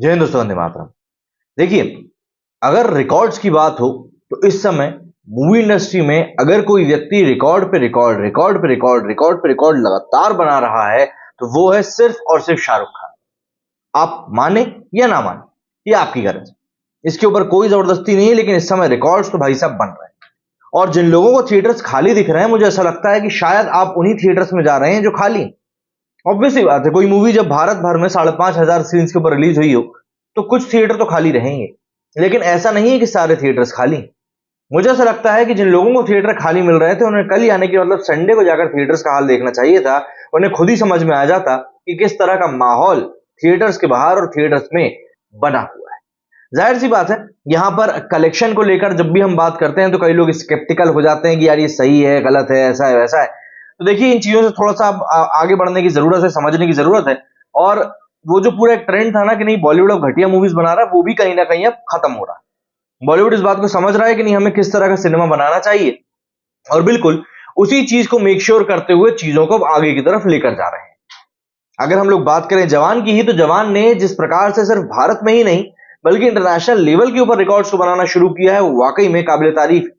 जय हिंद दोस्तों, वंदे मातरम। देखिए, अगर रिकॉर्ड्स की बात हो तो इस समय मूवी इंडस्ट्री में अगर कोई व्यक्ति रिकॉर्ड पे रिकॉर्ड, रिकॉर्ड पे रिकॉर्ड, रिकॉर्ड पे रिकॉर्ड लगातार बना रहा है तो वो है सिर्फ और सिर्फ शाहरुख खान। आप माने या ना माने, ये आपकी गरज है। इसके ऊपर कोई जबरदस्ती नहीं है, लेकिन इस समय रिकॉर्ड्स तो भाई साहब बन रहे हैं। और जिन लोगों को थिएटर्स खाली दिख रहे हैं, मुझे ऐसा लगता है कि शायद आप उन्हीं थिएटर्स में जा रहे हैं जो खाली हैं। ऑब्वियसली बात है, कोई मूवी जब भारत भर में 5,500 स्क्रीन के ऊपर रिलीज हुई हो तो कुछ थिएटर तो खाली रहेंगे, लेकिन ऐसा नहीं है कि सारे थिएटर्स खाली हैं। मुझे ऐसा लगता है कि जिन लोगों को थिएटर खाली मिल रहे थे उन्हें कल ही आने की मतलब संडे को जाकर थिएटर्स का हाल देखना चाहिए था। उन्हें खुद ही समझ में आ जाता कि किस तरह का माहौल थिएटर्स के बाहर और थिएटर्स में बना हुआ है। जाहिर सी बात है, यहां पर कलेक्शन को लेकर जब भी हम बात करते हैं तो कई लोग स्केप्टिकल हो जाते हैं कि यार ये सही है, गलत है, ऐसा है, वैसा है। तो देखिए, इन चीजों से थोड़ा सा आगे बढ़ने की जरूरत है, समझने की जरूरत है। और वो जो पूरा एक ट्रेंड था ना कि नहीं बॉलीवुड अब घटिया मूवीज बना रहा है, वो भी कहीं ना कहीं अब खत्म हो रहा है। बॉलीवुड इस बात को समझ रहा है कि नहीं, हमें किस तरह का सिनेमा बनाना चाहिए, और बिल्कुल उसी चीज को मेक श्योर करते हुए चीजों को अब आगे की तरफ लेकर जा रहे हैं। अगर हम लोग बात करें जवान की ही, तो जवान ने जिस प्रकार से सिर्फ भारत में ही नहीं बल्कि इंटरनेशनल लेवल के ऊपर रिकॉर्ड्स को बनाना शुरू किया है, वो वाकई में काबिल तारीफ है।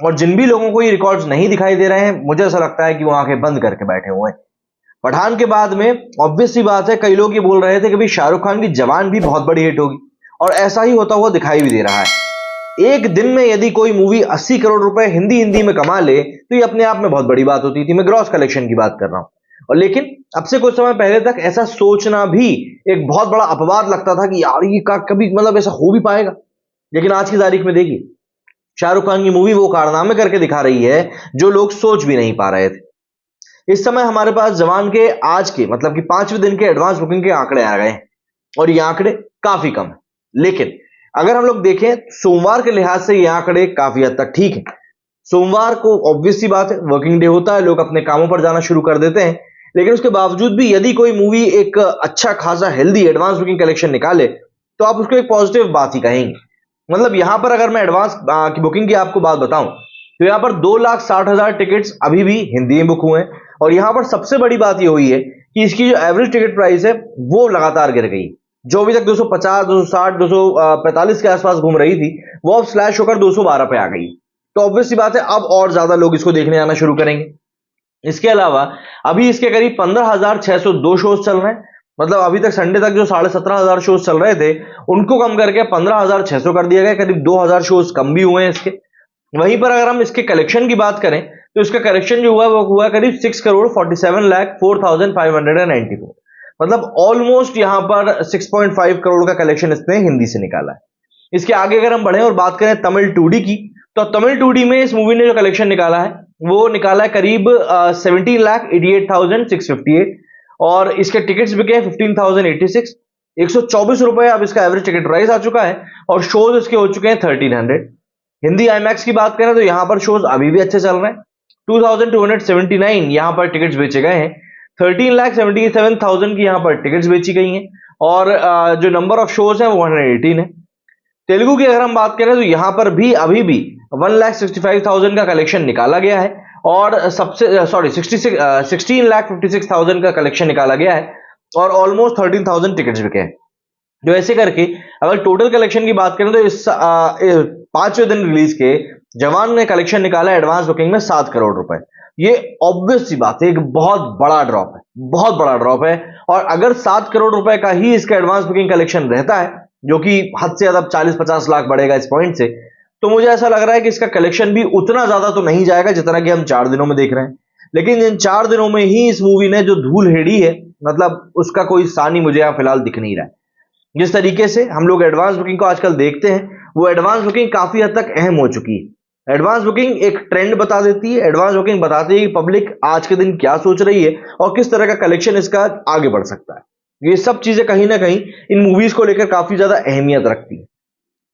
और जिन भी लोगों को ये रिकॉर्ड्स नहीं दिखाई दे रहे हैं, मुझे ऐसा लगता है कि वो आंखें बंद करके बैठे हुए हैं। पठान के बाद में ऑब्वियस सी बात है, कई लोग ये बोल रहे थे कि भाई शाहरुख खान की जवान भी बहुत बड़ी हिट होगी, और ऐसा ही होता हुआ दिखाई भी दे रहा है। एक दिन में यदि कोई मूवी 80 करोड़ रुपए हिंदी हिंदी में कमा ले तो ये अपने आप में बहुत बड़ी बात होती थी। मैं ग्रॉस कलेक्शन की बात कर रहा हूं। और लेकिन अब से कुछ समय पहले तक ऐसा सोचना भी एक बहुत बड़ा अपवाद लगता था कि यार ये कभी मतलब ऐसा हो भी पाएगा। लेकिन आज की तारीख में देखिए, शाहरुख खान की मूवी वो कारनामे करके दिखा रही है जो लोग सोच भी नहीं पा रहे थे। इस समय हमारे पास जवान के आज के मतलब कि 5वें दिन के एडवांस बुकिंग के आंकड़े आ गए हैं, और ये आंकड़े काफी कम है। लेकिन अगर हम लोग देखें, सोमवार के लिहाज से ये आंकड़े काफी हद तक ठीक है। सोमवार को ऑब्वियस सी बात है वर्किंग डे होता है, लोग अपने कामों पर जाना शुरू कर देते हैं। लेकिन उसके बावजूद भी यदि कोई मूवी एक अच्छा खासा हेल्दी एडवांस बुकिंग कलेक्शन निकाले तो आप उसको एक पॉजिटिव बात ही कहेंगे। मतलब यहां पर अगर मैं एडवांस की बुकिंग की आपको बात बताऊं तो यहां पर 2,60,000 टिकट्स अभी भी हिंदी में बुक हुए हैं। और यहां पर सबसे बड़ी बात यह हुई है कि इसकी जो एवरेज टिकट प्राइस है वो लगातार गिर गई। जो अभी तक 250, 260, 245 के आसपास घूम रही थी, वो अब स्लैश होकर 212 पे आ गई। तो ऑब्वियस सी बात है, अब और ज्यादा लोग इसको देखने आना शुरू करेंगे। इसके अलावा अभी इसके करीब 15,602 शोज चल रहे हैं। मतलब अभी तक संडे तक जो 17,500 शोज चल रहे थे उनको कम करके 15,600 कर दिया गया। करीब 2,000 शोज कम भी हुए हैं इसके। वहीं पर अगर हम इसके कलेक्शन की बात करें तो इसका कलेक्शन जो हुआ वो हुआ करीब 6,47,04,594। मतलब ऑलमोस्ट यहां पर 6.5 करोड़ का कलेक्शन इसने हिंदी से निकाला है। इसके आगे अगर हम बढ़े और बात करें तमिल 2D की, तो तमिल 2D में इस मूवी ने जो कलेक्शन निकाला है वो निकाला है करीब 17,88,658। और इसके टिकट्स बिके हैं 15,086। 124 रुपए अब इसका एवरेज टिकट प्राइस आ चुका है, और शोज इसके हो चुके हैं 1,300। हिंदी आईमैक्स की बात करें तो यहां पर शोज अभी भी अच्छे चल रहे हैं। 2,279 यहां पर टिकट्स बेचे गए हैं। 13,77,000 की यहां पर टिकट्स बेची गई हैं। और जो नंबर ऑफ शोज है वो 118 है। तेलुगु की अगर हम बात करें तो यहां पर भी अभी भी 1,65,000 का कलेक्शन निकाला गया है। और सबसे 16,56,000 का कलेक्शन निकाला गया है, और ऑलमोस्ट 13,000 टिकट्स बिके हैं। जो ऐसे करके अगर टोटल कलेक्शन की बात करें तो इस 5वें दिन रिलीज के जवान ने कलेक्शन निकाला एडवांस बुकिंग में 7 करोड़ रुपए। ये ऑब्वियस सी बात है, एक बहुत बड़ा ड्रॉप है, बहुत बड़ा ड्रॉप है। और अगर 7 करोड़ रुपए का ही इसका एडवांस बुकिंग कलेक्शन रहता है, जो कि हद से ज्यादा 40-50 लाख बढ़ेगा इस पॉइंट से, तो मुझे ऐसा लग रहा है कि इसका कलेक्शन भी उतना ज्यादा तो नहीं जाएगा जितना कि हम 4 दिनों में देख रहे हैं। लेकिन इन 4 दिनों में ही इस मूवी ने जो धूल हेड़ी है, मतलब उसका कोई सानी मुझे यहां फिलहाल दिख नहीं रहा है। जिस तरीके से हम लोग एडवांस बुकिंग को आजकल देखते हैं, वो एडवांस बुकिंग काफी हद तक अहम हो चुकी है। एडवांस बुकिंग एक ट्रेंड बता देती है। एडवांस बुकिंग बताती है कि पब्लिक आज के दिन क्या सोच रही है और किस तरह का कलेक्शन इसका आगे बढ़ सकता है। ये सब चीजें कहीं ना कहीं इन मूवीज को लेकर काफी ज्यादा अहमियत रखती है।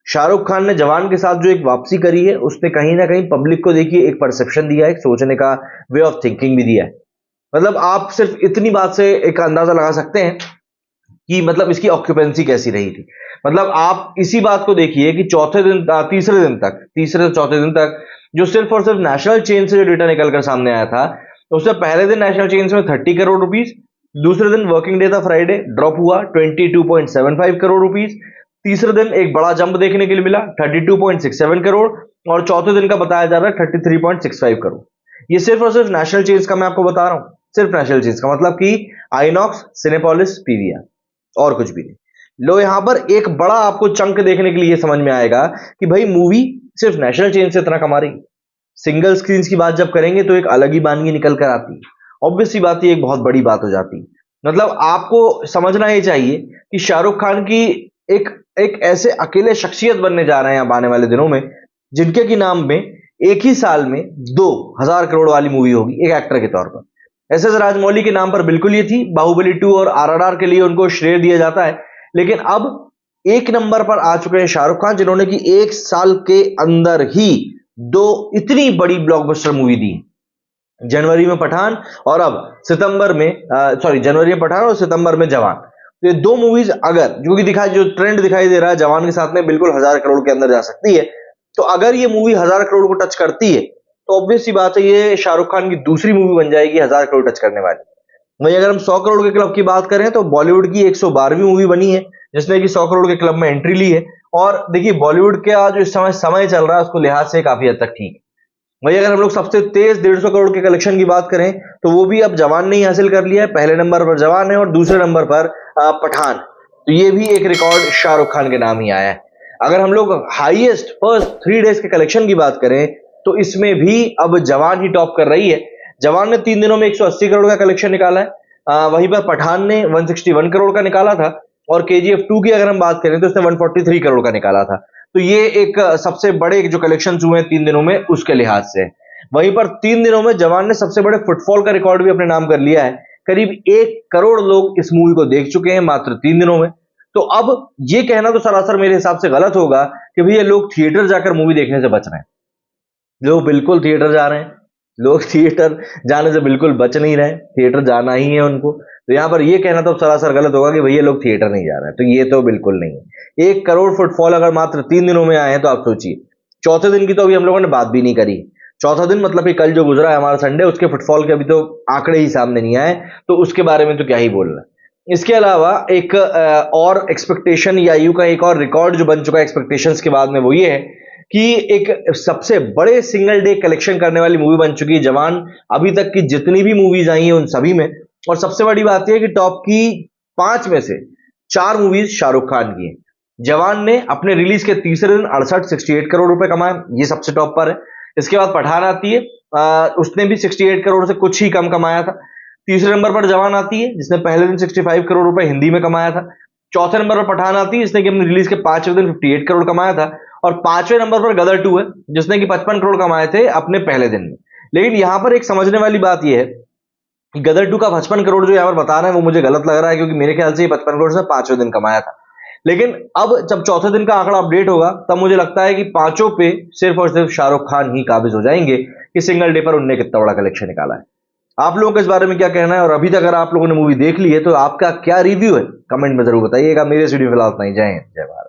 शाहरुख खान ने जवान के साथ जो एक वापसी करी है, उसने कहीं ना कहीं पब्लिक को देखिए एक परसेप्शन दिया है, एक सोचने का वे ऑफ थिंकिंग भी दिया है। मतलब आप सिर्फ इतनी बात से एक अंदाजा लगा सकते हैं कि मतलब इसकी ऑक्यूपेंसी कैसी रही थी। मतलब आप इसी बात को देखिए कि तीसरे से चौथे दिन तक जो सिर्फ और सिर्फ नेशनल चेन से जो डेटा निकलकर सामने आया था, तो उससे पहले दिन नेशनल चेन में 30 करोड़ रुपीस, दूसरे दिन वर्किंग डे था फ्राइडे, ड्रॉप हुआ 22.75 करोड़ रुपीस। तीसरे दिन एक बड़ा जंप देखने के लिए मिला 32.67 करोड़, और चौथे दिन का बताया जा रहा है 33.65 करोड़। ये सिर्फ और सिर्फ नेशनल चेंज का मैं आपको बता रहा हूं, सिर्फ नेशनल चेंज का, मतलब कि आइनॉक्स, सिनेपोलिस, पीवीआर, और कुछ भी नहीं। लो यहां पर एक बड़ा आपको चंक देखने के लिए समझ में आएगा कि भाई मूवी सिर्फ नेशनल चेंज से इतना कमा रही। सिंगल स्क्रीन की बात जब करेंगे तो एक अलग ही बानगी निकल कर आती है। ऑब्वियस सी बात, ये एक बहुत बड़ी बात हो जाती है। मतलब आपको समझना ही चाहिए कि शाहरुख खान की एक एक ऐसे अकेले शख्सियत बनने जा रहे हैं अब आने वाले दिनों में, जिनके की नाम में एक ही साल में 2000 करोड़ वाली मूवी होगी एक एक्टर के तौर पर। एस एस राजमौली के नाम पर बिल्कुल ये थी, बाहुबली 2 और आरआरआर के लिए उनको श्रेय दिया जाता है, लेकिन अब एक नंबर पर आ चुके हैं शाहरुख खान, जिन्होंने कि एक साल के अंदर ही दो इतनी बड़ी ब्लॉकबस्टर मूवी दी। जनवरी में पठान और अब सितंबर में जनवरी में पठान और सितंबर में जवान। तो ये दो मूवीज अगर जो ट्रेंड दिखाई दे रहा है जवान के साथ में बिल्कुल 1000 करोड़ के अंदर जा सकती है, तो अगर ये मूवी 1000 करोड़ को टच करती है तो ऑब्वियस सी बात है ये शाहरुख खान की दूसरी मूवी बन जाएगी 1000 करोड़ टच करने वाली। वहीं अगर हम 100 करोड़ के क्लब की बात करें तो बॉलीवुड की 112वीं मूवी बनी है जिसने कि 100 करोड़ के क्लब में एंट्री ली है। और देखिए बॉलीवुड के आज इस समय चल रहा है उसको लिहाज से काफी हद तक ठीक है। वही अगर हम लोग सबसे तेज 150 करोड़ के कलेक्शन की बात करें तो वो भी अब जवान ने ही हासिल कर लिया है। पहले नंबर पर जवान है और दूसरे नंबर पर पठान। तो ये भी एक रिकॉर्ड शाहरुख खान के नाम ही आया है। अगर हम लोग हाईएस्ट फर्स्ट 3 डेज के कलेक्शन की बात करें तो इसमें भी अब जवान ही टॉप कर रही है। जवान ने 3 दिनों में 180 करोड़ का कलेक्शन निकाला है, वहीं पर पठान ने 161 करोड़ का निकाला था, और केजीएफ 2 की अगर हम बात करें तो उसने 143 करोड़ का निकाला था। तो ये एक सबसे बड़े जो कलेक्शन हुए हैं 3 दिनों में उसके लिहाज से। वहीं पर 3 दिनों में जवान ने सबसे बड़े फुटफॉल का रिकॉर्ड भी अपने नाम कर लिया है। करीब 1 करोड़ लोग इस मूवी को देख चुके हैं मात्र 3 दिनों में। तो अब ये कहना तो सरासर मेरे हिसाब से गलत होगा कि भैया लोग थिएटर जाकर मूवी देखने से बच रहे हैं। लोग बिल्कुल थिएटर जा रहे हैं, लोग थिएटर जाने से बिल्कुल बच नहीं रहे, थिएटर जाना ही है उनको। तो यहां पर ये कहना तो सरासर गलत होगा कि भैया लोग थिएटर नहीं जा रहे हैं, तो ये तो बिल्कुल नहीं है। 1 करोड़ फुटफॉल अगर मात्र 3 दिनों में आए हैं तो आप सोचिए, चौथे दिन की तो अभी हम लोगों ने बात भी नहीं करी। चौथा दिन मतलब कि कल जो गुजरा है हमारा संडे, उसके फुटफॉल के अभी तो आंकड़े ही सामने नहीं आए, तो उसके बारे में तो क्या ही बोलना। इसके अलावा एक और एक्सपेक्टेशन या यू का एक और रिकॉर्ड जो बन चुका है एक्सपेक्टेशंस के बाद में, वो ये है कि एक सबसे बड़े सिंगल डे कलेक्शन करने वाली मूवी बन चुकी है जवान, अभी तक की जितनी भी मूवीज आई हैं उन सभी में। और सबसे बड़ी बात यह है कि टॉप की 5 में से 4 मूवीज शाहरुख खान की हैं। जवान ने अपने रिलीज के तीसरे दिन 68 करोड़ रुपए कमाए, ये सबसे टॉप पर है। इसके बाद पठान आती है, उसने भी 68 करोड़ से कुछ ही कम कमाया था। तीसरे नंबर पर जवान आती है जिसने पहले दिन 65 करोड़ रुपए हिंदी में कमाया था। चौथे नंबर पर पठान आती है जिसने कि अपने रिलीज के 5वें दिन 58 करोड़ कमाया था। और 5वें नंबर पर गदर 2 है जिसने कि 55 करोड़ कमाए थे अपने पहले दिन में। लेकिन यहां पर एक समझने वाली बात यह है कि गदर 2 का 55 करोड़ जो यहां पर बता रहे हैं वो मुझे गलत लग रहा है, क्योंकि मेरे ख्याल से ये 55 करोड़ से 5वें दिन कमाया था। लेकिन अब जब चौथे दिन का आंकड़ा अपडेट होगा तब मुझे लगता है कि पांचों पे सिर्फ और सिर्फ शाहरुख खान ही काबिज हो जाएंगे कि सिंगल डे पर उनने कितना बड़ा कलेक्शन निकाला है। आप लोगों को इस बारे में क्या कहना है, और अभी तक अगर आप लोगों ने मूवी देख ली है तो आपका क्या रिव्यू है, कमेंट में जरूर बताइएगा। मेरे वीडियो फिलहाल इतना ही। जय हिंद, जय भारत।